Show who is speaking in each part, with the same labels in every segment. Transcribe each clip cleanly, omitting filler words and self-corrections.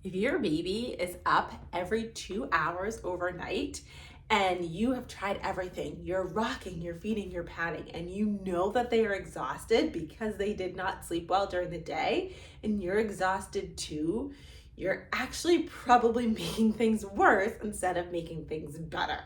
Speaker 1: If your baby is up every 2 hours overnight and you have tried everything, you're rocking, you're feeding, you're patting, and you know that they are exhausted because they did not sleep well during the day, and you're exhausted too, you're actually probably making things worse instead of making things better.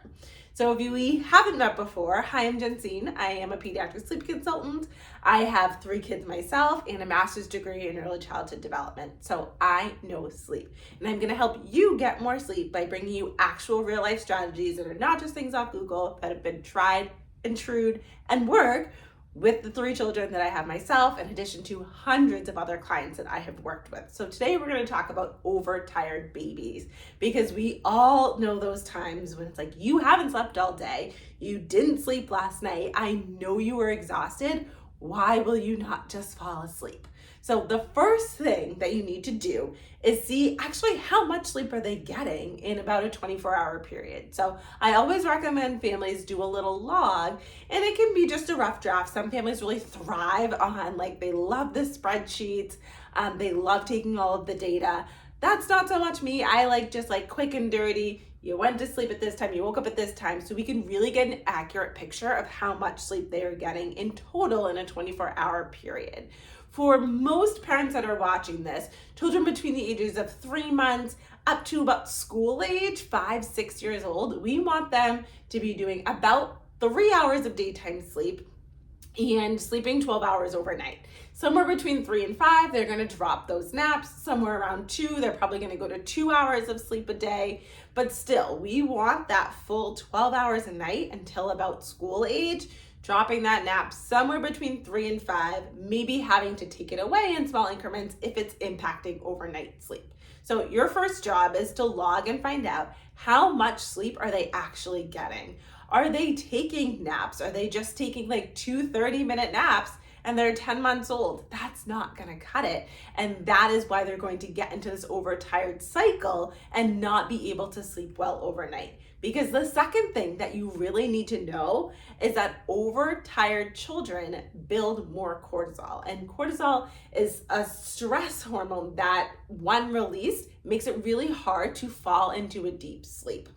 Speaker 1: So if we haven't met before, hi, I'm Jensine. I am a pediatric sleep consultant. I have 3 kids myself and a master's degree in early childhood development. So I know sleep. And I'm gonna help you get more sleep by bringing you actual real life strategies that are not just things off Google that have been tried and true and work with the 3 children that I have myself, in addition to hundreds of other clients that I have worked with. So today we're going to talk about overtired babies, because we all know those times when it's like, you haven't slept all day, you didn't sleep last night, I know you were exhausted, why will you not just fall asleep? So the first thing that you need to do is see actually how much sleep are they getting in about a 24-hour period. So I always recommend families do a little log, and it can be just a rough draft. Some families really thrive on, like, they love the spreadsheets, they love taking all of the data. That's not so much me. I like just like quick and dirty. You went to sleep at this time, you woke up at this time, so we can really get an accurate picture of how much sleep they are getting in total in a 24-hour period. For most parents that are watching this, children between the ages of 3 months up to about school age, 5, 6 years old, we want them to be doing about 3 hours of daytime sleep and sleeping 12 hours overnight. Somewhere between 3 and 5, they're going to drop those naps. Somewhere around 2, they're probably going to go to 2 hours of sleep a day. But still, we want that full 12 hours a night until about school age, dropping that nap somewhere between 3 and 5, maybe having to take it away in small increments if it's impacting overnight sleep. So your first job is to log and find out how much sleep are they actually getting. Are they taking naps? Are they just taking like 2 30-minute naps and they're 10 months old? That's not gonna cut it. And that is why they're going to get into this overtired cycle and not be able to sleep well overnight. Because the second thing that you really need to know is that overtired children build more cortisol. And cortisol is a stress hormone that, when released, makes it really hard to fall into a deep sleep.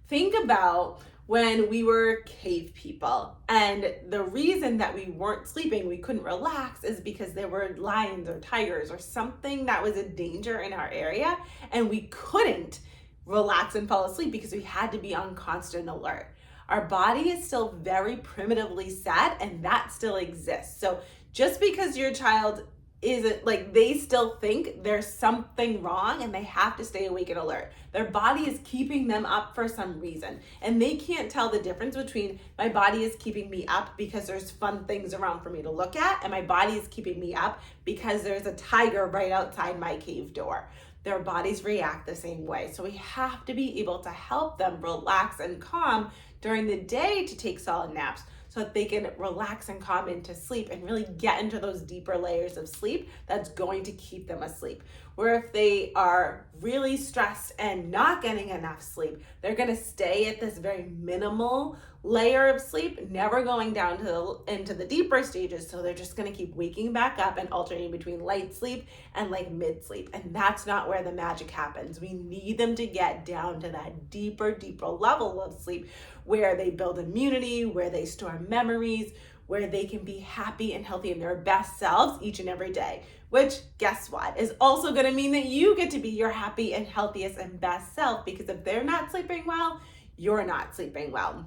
Speaker 1: Think about when we were cave people, and the reason that we weren't sleeping, we couldn't relax, is because there were lions or tigers or something that was a danger in our area, and we couldn't relax and fall asleep because we had to be on constant alert. Our body is still very primitively set, and that still exists. So just because your child isn't, like, they still think there's something wrong and they have to stay awake and alert. Their body is keeping them up for some reason, and they can't tell the difference between my body is keeping me up because there's fun things around for me to look at, and my body is keeping me up because there's a tiger right outside my cave door. Their bodies react the same way. So we have to be able to help them relax and calm during the day to take solid naps, so that they can relax and calm into sleep and really get into those deeper layers of sleep that's going to keep them asleep. Where if they are really stressed and not getting enough sleep, they're going to stay at this very minimal layer of sleep, never going down into the deeper stages. So they're just going to keep waking back up and alternating between light sleep and like mid sleep. And that's not where the magic happens. We need them to get down to that deeper level of sleep, where they build immunity, where they store memories, where they can be happy and healthy in their best selves each and every day. Which, guess what, is also going to mean that you get to be your happy and healthiest and best self, because if they're not sleeping well, you're not sleeping well.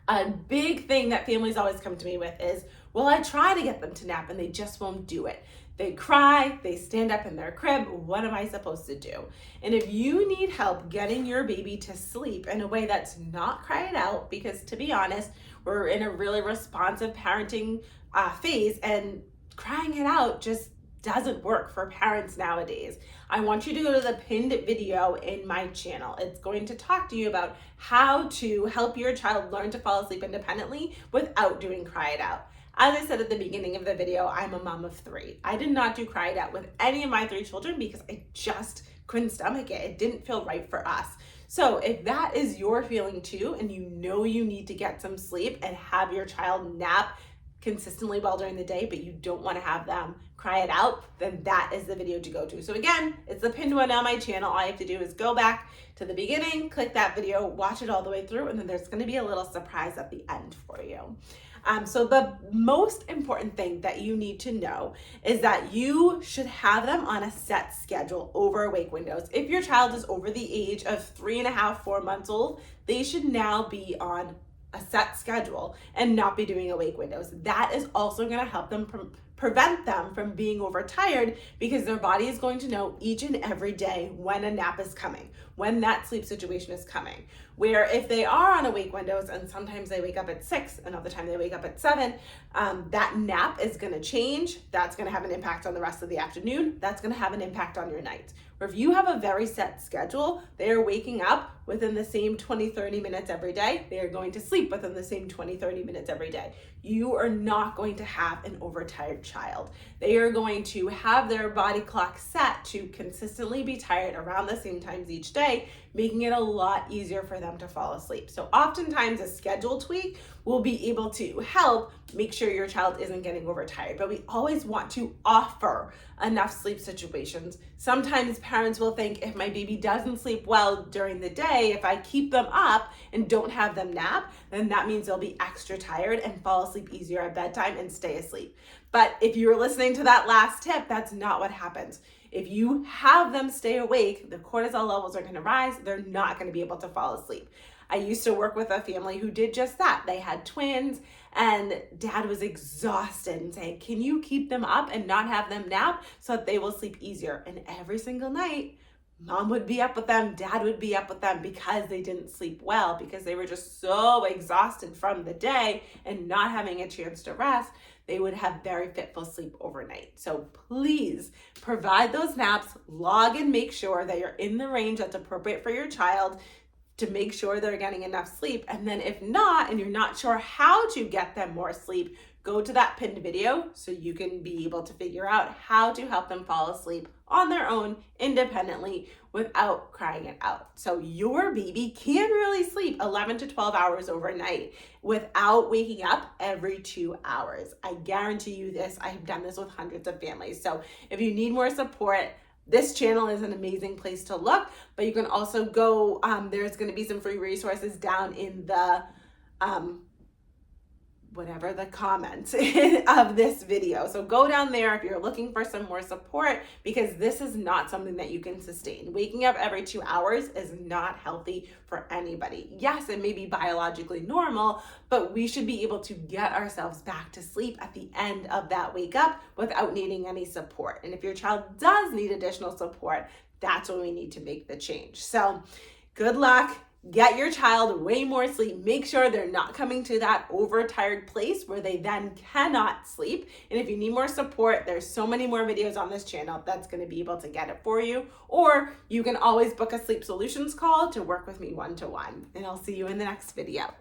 Speaker 1: A big thing that families always come to me with is, well, I try to get them to nap and they just won't do it. They cry, they stand up in their crib. What am I supposed to do? And if you need help getting your baby to sleep in a way that's not crying out, because to be honest, we're in a really responsive parenting phase, and crying it out just doesn't work for parents nowadays. I want you to go to the pinned video in my channel. It's going to talk to you about how to help your child learn to fall asleep independently without doing cry it out. As I said at the beginning of the video, I'm a mom of 3. I did not do cry it out with any of my 3 children because I just couldn't stomach it. It didn't feel right for us. So if that is your feeling too, and you know you need to get some sleep and have your child nap consistently well during the day, but you don't want to have them cry it out, then that is the video to go to. So again, it's the pinned one on my channel. All you have to do is go back to the beginning, click that video, watch it all the way through, and then there's going to be a little surprise at the end for you. So the most important thing that you need to know is that you should have them on a set schedule over wake windows. If your child is over the age of 3.5, 4 months old, they should now be on a set schedule and not be doing awake windows. That is also going to help them prevent them from being overtired, because their body is going to know each and every day when a nap is coming, when that sleep situation is coming. Where if they are on awake windows and sometimes they wake up at 6, another time they wake up at 7, that nap is going to change. That's going to have an impact on the rest of the afternoon. That's going to have an impact on your night. Where if you have a very set schedule, they are waking up within the same 20-30 minutes every day. They are going to sleep within the same 20-30 minutes every day. You are not going to have an overtired child. They are going to have their body clock set to consistently be tired around the same times each day, making it a lot easier for them to fall asleep. So oftentimes a schedule tweak will be able to help make sure your child isn't getting overtired, but we always want to offer enough sleep situations. Sometimes parents will think, if my baby doesn't sleep well during the day, if I keep them up and don't have them nap, then that means they'll be extra tired and fall asleep easier at bedtime and stay asleep. But if you're listening to that last tip, that's not what happens. If you have them stay awake, the cortisol levels are going to rise. They're not going to be able to fall asleep. I used to work with a family who did just that. They had twins and dad was exhausted and saying, can you keep them up and not have them nap so that they will sleep easier? And every single night, mom would be up with them, dad would be up with them, because they didn't sleep well, because they were just so exhausted from the day and not having a chance to rest. They would have very fitful sleep overnight. So please provide those naps, log and make sure that you're in the range that's appropriate for your child, to make sure they're getting enough sleep. And then if not, and you're not sure how to get them more sleep, go to that pinned video so you can be able to figure out how to help them fall asleep on their own independently without crying it out. So your baby can really sleep 11 to 12 hours overnight without waking up every 2 hours. I guarantee you this. I have done this with hundreds of families. So if you need more support, this channel is an amazing place to look, but you can also go, there's going to be some free resources down in the whatever the comments of this video. So go down there if you're looking for some more support, because this is not something that you can sustain. Waking up every 2 hours is not healthy for anybody. Yes, it may be biologically normal, but we should be able to get ourselves back to sleep at the end of that wake up without needing any support. And if your child does need additional support, that's when we need to make the change. So good luck. Get your child way more sleep. Make sure they're not coming to that overtired place where they then cannot sleep. And if you need more support, there's so many more videos on this channel that's going to be able to get it for you. Or you can always book a sleep solutions call to work with me one-to-one. And I'll see you in the next video.